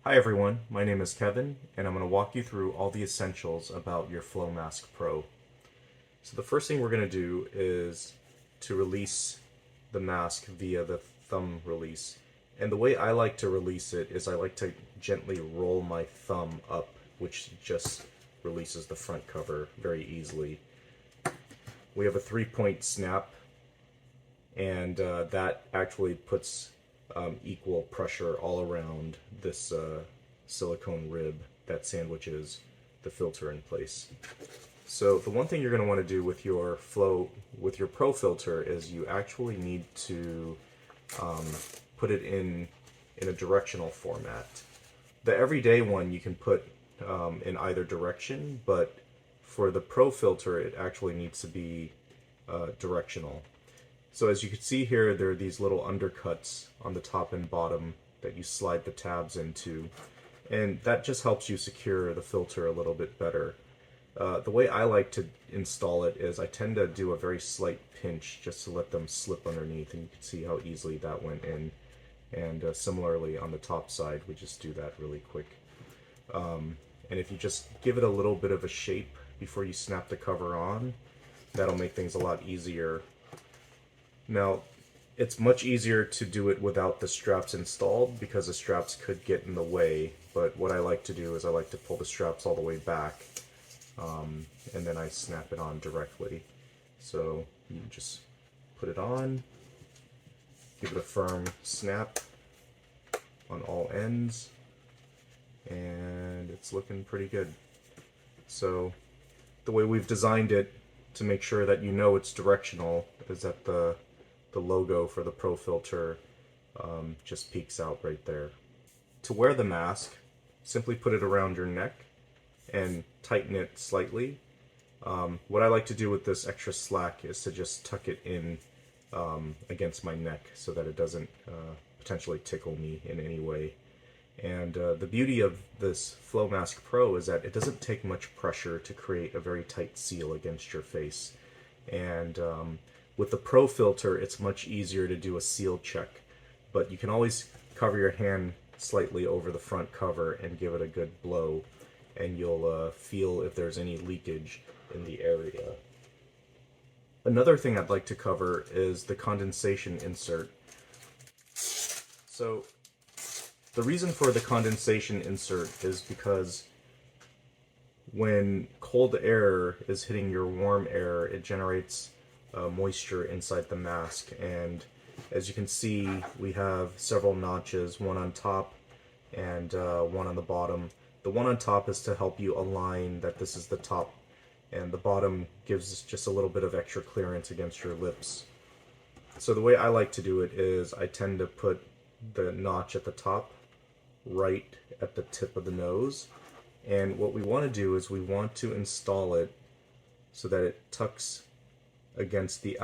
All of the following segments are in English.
Hi everyone, my name is Kevin, and I'm going to walk you through all the essentials about your Flo Mask Pro. So the first thing we're going to do is to release the mask via the thumb release. And the way I like to release it is I like to gently roll my thumb up, which just releases the front cover very easily. We have a 3-point snap, and that actually puts equal pressure all around this silicone rib that sandwiches the filter in place. So the one thing you're going to want to do with your Pro filter is you actually need to put it in a directional format. The everyday one you can put in either direction, but for the Pro filter it actually needs to be directional. So as you can see here, there are these little undercuts on the top and bottom that you slide the tabs into, and that just helps you secure the filter a little bit better. The way I like to install it is I tend to do a very slight pinch just to let them slip underneath, and you can see how easily that went in. And similarly on the top side, we just do that really quick. And if you just give it a little bit of a shape before you snap the cover on, that'll make things a lot easier. Now, it's much easier to do it without the straps installed because the straps could get in the way, but what I like to do is I like to pull the straps all the way back, and then I snap it on directly. So you just put it on, give it a firm snap on all ends, and it's looking pretty good. So the way we've designed it to make sure that you know it's directional is that the logo for the Pro filter just peeks out right there. To wear the mask, simply put it around your neck and tighten it slightly. What I like to do with this extra slack is to just tuck it in against my neck so that it doesn't potentially tickle me in any way. And the beauty of this Flo Mask Pro is that it doesn't take much pressure to create a very tight seal against your face. And with the Pro filter, it's much easier to do a seal check, but you can always cover your hand slightly over the front cover and give it a good blow, and you'll feel if there's any leakage in the area. Another thing I'd like to cover is the condensation insert. So the reason for the condensation insert is because when cold air is hitting your warm air, it generates moisture inside the mask, and as you can see, we have several notches, one on top and one on the bottom. The one on top is to help you align that this is the top, and the bottom gives just a little bit of extra clearance against your lips. So the way I like to do it is I tend to put the notch at the top right at the tip of the nose, and what we want to do is we want to install it so that it tucks against the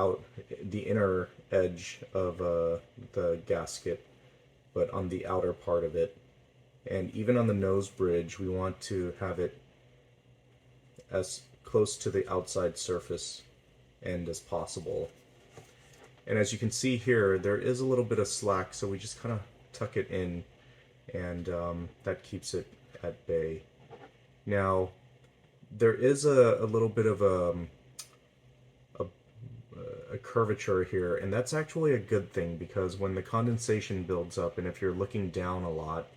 inner edge of the gasket, but on the outer part of it. And even on the nose bridge, we want to have it as close to the outside surface end as possible. And as you can see here, there is a little bit of slack, so we just kind of tuck it in, and that keeps it at bay. Now, there is a little bit of a curvature here, and that's actually a good thing, because when the condensation builds up, and if you're looking down a lot,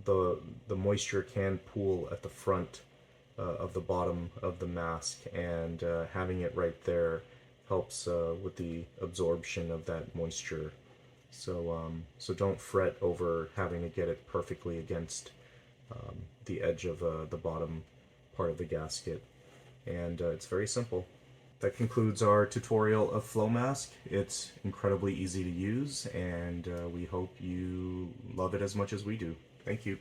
the moisture can pool at the front of the bottom of the mask, and having it right there helps with the absorption of that moisture. So don't fret over having to get it perfectly against the edge of the bottom part of the gasket, and it's very simple. That concludes our tutorial of Flo Mask. It's incredibly easy to use, and we hope you love it as much as we do. Thank you.